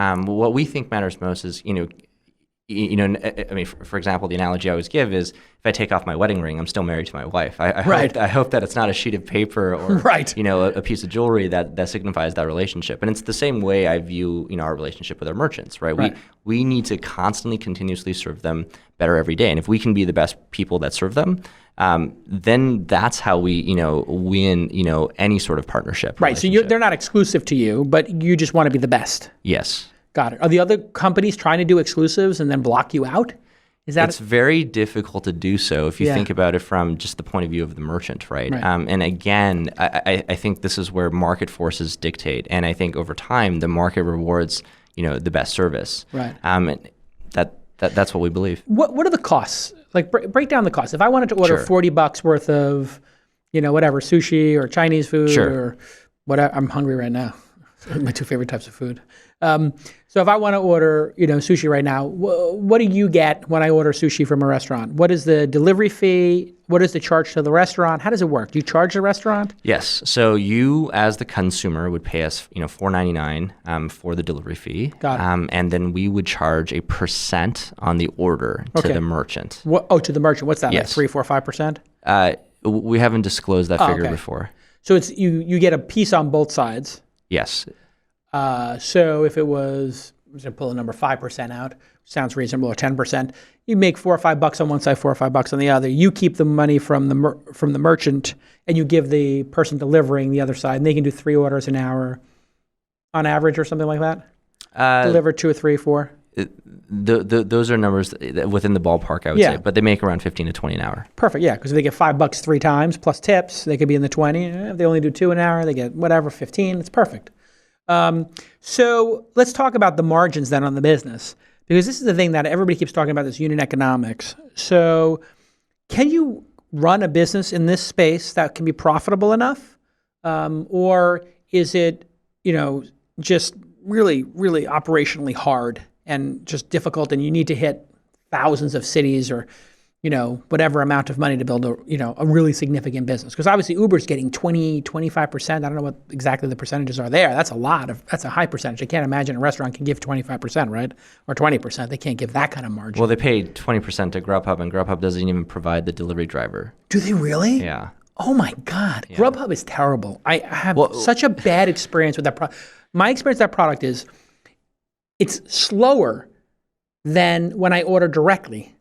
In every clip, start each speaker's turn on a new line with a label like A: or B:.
A: What we think matters most is, I mean, for example, the analogy I always give is if I take off my wedding ring, I'm still married to my wife. I hope that it's not a sheet of paper or a piece of jewelry that signifies that relationship. And it's the same way I view our relationship with our merchants, right? We need to constantly, continuously serve them better every day. And if we can be the best people that serve them, then that's how we win any sort of partnership.
B: Right. So they're not exclusive to you, but you just want to be the best.
A: Yes.
B: Got it. Are the other companies trying to do exclusives and then block you out?
A: It's very difficult to do so if you think about it from just the point of view of the merchant, right? And again, I think this is where market forces dictate, and I think over time the market rewards the best service.
B: Right.
A: And that's what we believe.
B: What are the costs? Like break down the costs. If I wanted to order $40 worth of whatever sushi or Chinese food or whatever, I'm hungry right now. My two favorite types of food. So if I want to order, sushi right now, what do you get when I order sushi from a restaurant? What is the delivery fee? What is the charge to the restaurant? How does it work? Do you charge the restaurant?
A: Yes. So you, as the consumer, would pay us, $4.99 for the delivery fee.
B: Got it.
A: And then we would charge a % on the order to the merchant.
B: To the merchant. What's that?
A: Yes.
B: Like 3, 4, 5%?
A: We haven't disclosed that figure before.
B: So it's you get a piece on both sides.
A: Yes.
B: So if it was, I'm going to pull a number 5% out, sounds reasonable, or 10%, you make $4 or $5 on one side, $4 or $5 on the other. You keep the money from the merchant, and you give the person delivering the other side, and they can do 3 orders an hour on average or something like that? Deliver 2 or 3, 4?
A: Those are numbers within the ballpark, I would say, but they make around 15 to 20 an hour.
B: Perfect, yeah, because if they get $5 3 times plus tips, they could be in the 20. If they only do 2 an hour, they get whatever, 15. It's perfect. So let's talk about the margins then on the business, because this is the thing that everybody keeps talking about, this unit economics. So can you run a business in this space that can be profitable enough? Or is it, just really, really operationally hard and just difficult, and you need to hit thousands of cities or whatever amount of money to build a really significant business? Because obviously Uber's getting 20, 25%. I don't know what exactly the percentages are there. That's a high percentage. I can't imagine a restaurant can give 25%, right? Or 20%. They can't give that kind of margin.
A: Well, they pay 20% to Grubhub, and Grubhub doesn't even provide the delivery driver.
B: Do they really?
A: Yeah.
B: Oh my God. Yeah. Grubhub is terrible. I have such a bad experience with that product. My experience with that product is it's slower than when I order directly.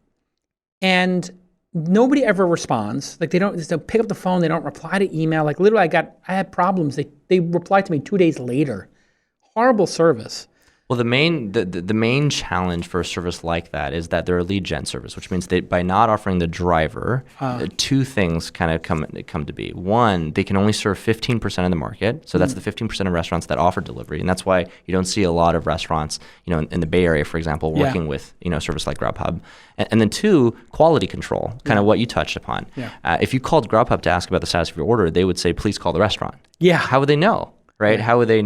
B: And nobody ever responds. Like they'll pick up the phone. They don't reply to email. Like literally I had problems. They replied to me 2 days later. Horrible service.
A: Well, the main challenge for a service like that is that they're a lead gen service, which means by not offering the driver, 2 things kind of come to be. One, they can only serve 15% of the market, so that's the 15% of restaurants that offer delivery, and that's why you don't see a lot of restaurants, in the Bay Area, for example, working with a service like Grubhub. And then 2, quality control, kind of what you touched upon. Yeah. If you called Grubhub to ask about the status of your order, they would say, "Please call the restaurant."
B: Yeah.
A: How would they know, right?
B: Yeah.
A: How would they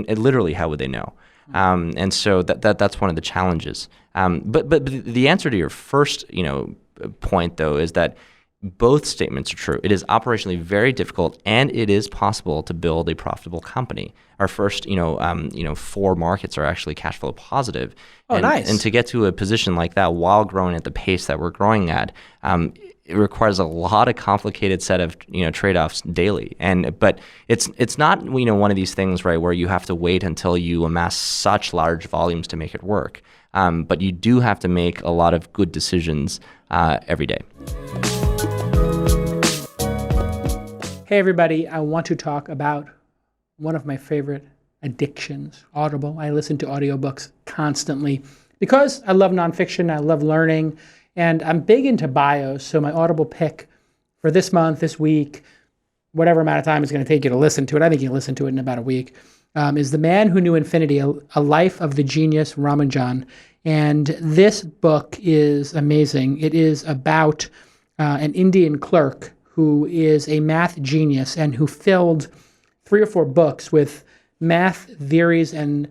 A: know? And so that's one of the challenges. But the answer to your first point, though, is that both statements are true. It is operationally very difficult, and it is possible to build a profitable company. Our first 4 markets are actually cash flow positive.
B: Oh, nice.
A: And to get to a position like that while growing at the pace that we're growing at, it requires a lot of complicated set of trade-offs daily. But it's not one of these things, right, where you have to wait until you amass such large volumes to make it work. But you do have to make a lot of good decisions every day.
B: Hey everybody, I want to talk about one of my favorite addictions, Audible. I listen to audiobooks constantly because I love nonfiction, I love learning, and I'm big into bios. So my Audible Pick for this month, this week, whatever amount of time it's going to take you to listen to it, I think you can listen to it in about a week, is The Man Who Knew Infinity, A Life of the Genius Ramanujan. And this book is amazing. It is about an Indian clerk who is a math genius and who filled 3 or 4 books with math theories and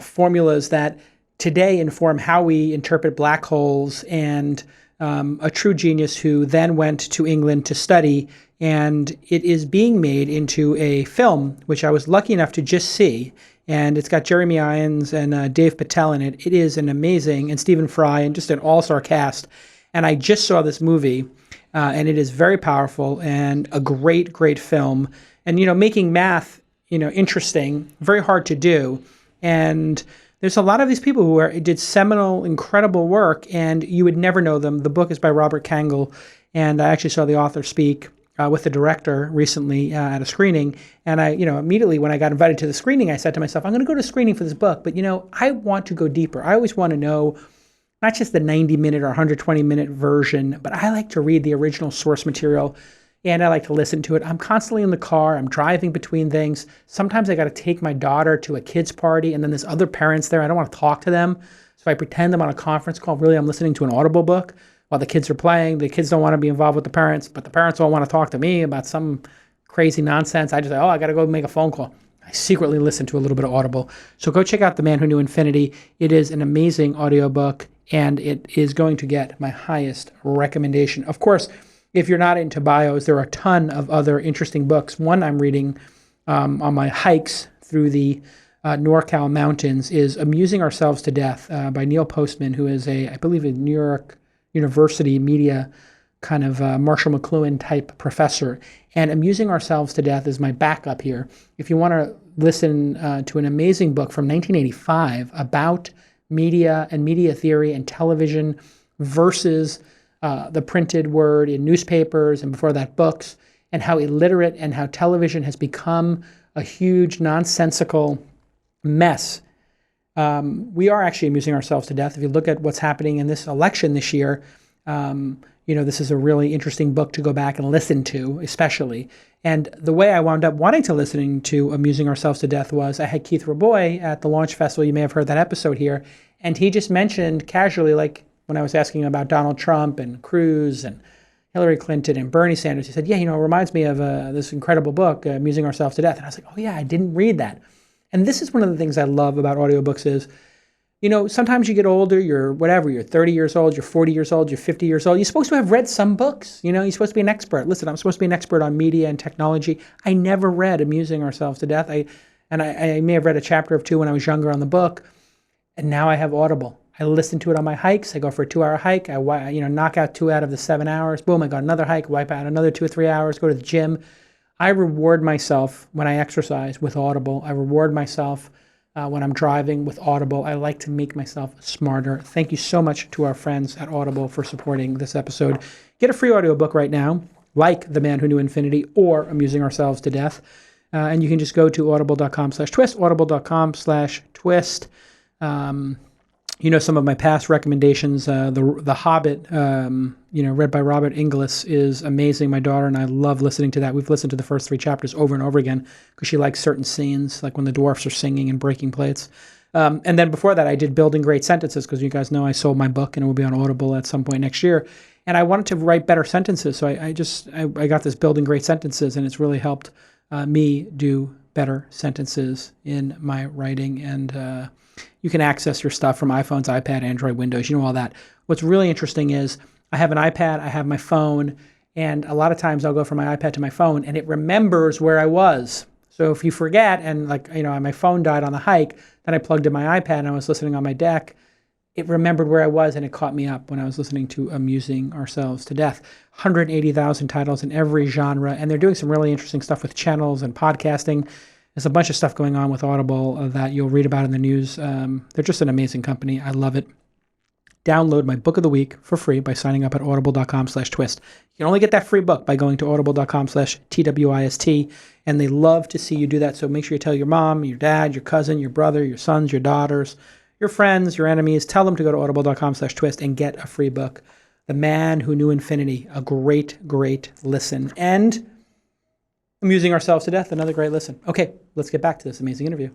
B: formulas that today inform how we interpret black holes and a true genius who then went to England to study, and it is being made into a film, which I was lucky enough to just see. And it's got Jeremy Irons and Dave Patel in it. It is an amazing, and Stephen Fry, and just an all-star cast. And I just saw this movie, and it is very powerful and a great, great film. And, making math, interesting, very hard to do. And there's a lot of these people who did seminal, incredible work, and you would never know them. The book is by Robert Kangle, and I actually saw the author speak with the director recently at a screening. And I, immediately when I got invited to the screening, I said to myself, I'm going to go to screening for this book, but I want to go deeper. I always want to know not just the 90-minute or 120-minute version, but I like to read the original source material, and I like to listen to it. I'm constantly in the car. I'm driving between things. Sometimes I got to take my daughter to a kid's party, and then there's other parents there. I don't want to talk to them. So I pretend I'm on a conference call. Really, I'm listening to an Audible book while the kids are playing. The kids don't want to be involved with the parents, but the parents don't want to talk to me about some crazy nonsense. I just say, I got to go make a phone call. I secretly listen to a little bit of Audible. So go check out The Man Who Knew Infinity. It is an amazing audiobook, and it is going to get my highest recommendation. Of course, if you're not into bios, there are a ton of other interesting books. One I'm reading on my hikes through the NorCal mountains is Amusing Ourselves to Death by Neil Postman, who is I believe, a New York University media kind of Marshall McLuhan type professor. And Amusing Ourselves to Death is my backup here. If you want to listen to an amazing book from 1985 about media and media theory and television versus the printed word in newspapers, and before that books, and how illiterate and how television has become a huge nonsensical mess. We are actually amusing ourselves to death. If you look at what's happening in this election this year, this is a really interesting book to go back and listen to, especially. And the way I wound up wanting to listening to Amusing Ourselves to Death was I had Keith Raboy at the Launch Festival. You may have heard that episode here. And he just mentioned casually, like, when I was asking about Donald Trump and Cruz and Hillary Clinton and Bernie Sanders, he said, it reminds me of this incredible book, Amusing Ourselves to Death. And I was like, oh yeah, I didn't read that. And this is one of the things I love about audiobooks is, sometimes you get older, you're 30 years old, you're 40 years old, you're 50 years old. You're supposed to have read some books. You're supposed to be an expert. Listen, I'm supposed to be an expert on media and technology. I never read Amusing Ourselves to Death. I may have read a chapter or two when I was younger on the book, and now I have Audible. I listen to it on my hikes. I go for a 2-hour hike. I knock out 2 out of the 7 hours. Boom, I got another hike, wipe out another 2 or 3 hours, go to the gym. I reward myself when I exercise with Audible. I reward myself when I'm driving with Audible. I like to make myself smarter. Thank you so much to our friends at Audible for supporting this episode. Get a free audiobook right now, like The Man Who Knew Infinity or Amusing Ourselves to Death. And you can just go to audible.com/twist, audible.com/twist. Some of my past recommendations, The Hobbit, read by Robert Inglis, is amazing. My daughter and I love listening to that. We've listened to the first 3 chapters over and over again because she likes certain scenes, like when the dwarfs are singing and breaking plates. And then before that, I did Building Great Sentences because you guys know I sold my book and it will be on Audible at some point next year. And I wanted to write better sentences, so I got this Building Great Sentences, and it's really helped me do better sentences in my writing. And you can access your stuff from iPhones, iPad, Android, Windows, all that. What's really interesting is I have an iPad, I have my phone, and a lot of times I'll go from my iPad to my phone, and it remembers where I was. So if you forget, and my phone died on the hike, then I plugged in my iPad and I was listening on my deck, it remembered where I was and it caught me up when I was listening to Amusing Ourselves to Death. 180,000 titles in every genre, and they're doing some really interesting stuff with channels and podcasting. There's a bunch of stuff going on with Audible that you'll read about in the news. They're just an amazing company. I love it. Download my book of the week for free by signing up at audible.com/twist. You can only get that free book by going to audible.com/twist, and they love to see you do that. So make sure you tell your mom, your dad, your cousin, your brother, your sons, your daughters, your friends, your enemies. Tell them to go to audible.com/twist and get a free book. The Man Who Knew Infinity, a great, great listen. And Amusing Ourselves to Death, another great listen. Okay, let's get back to this amazing interview.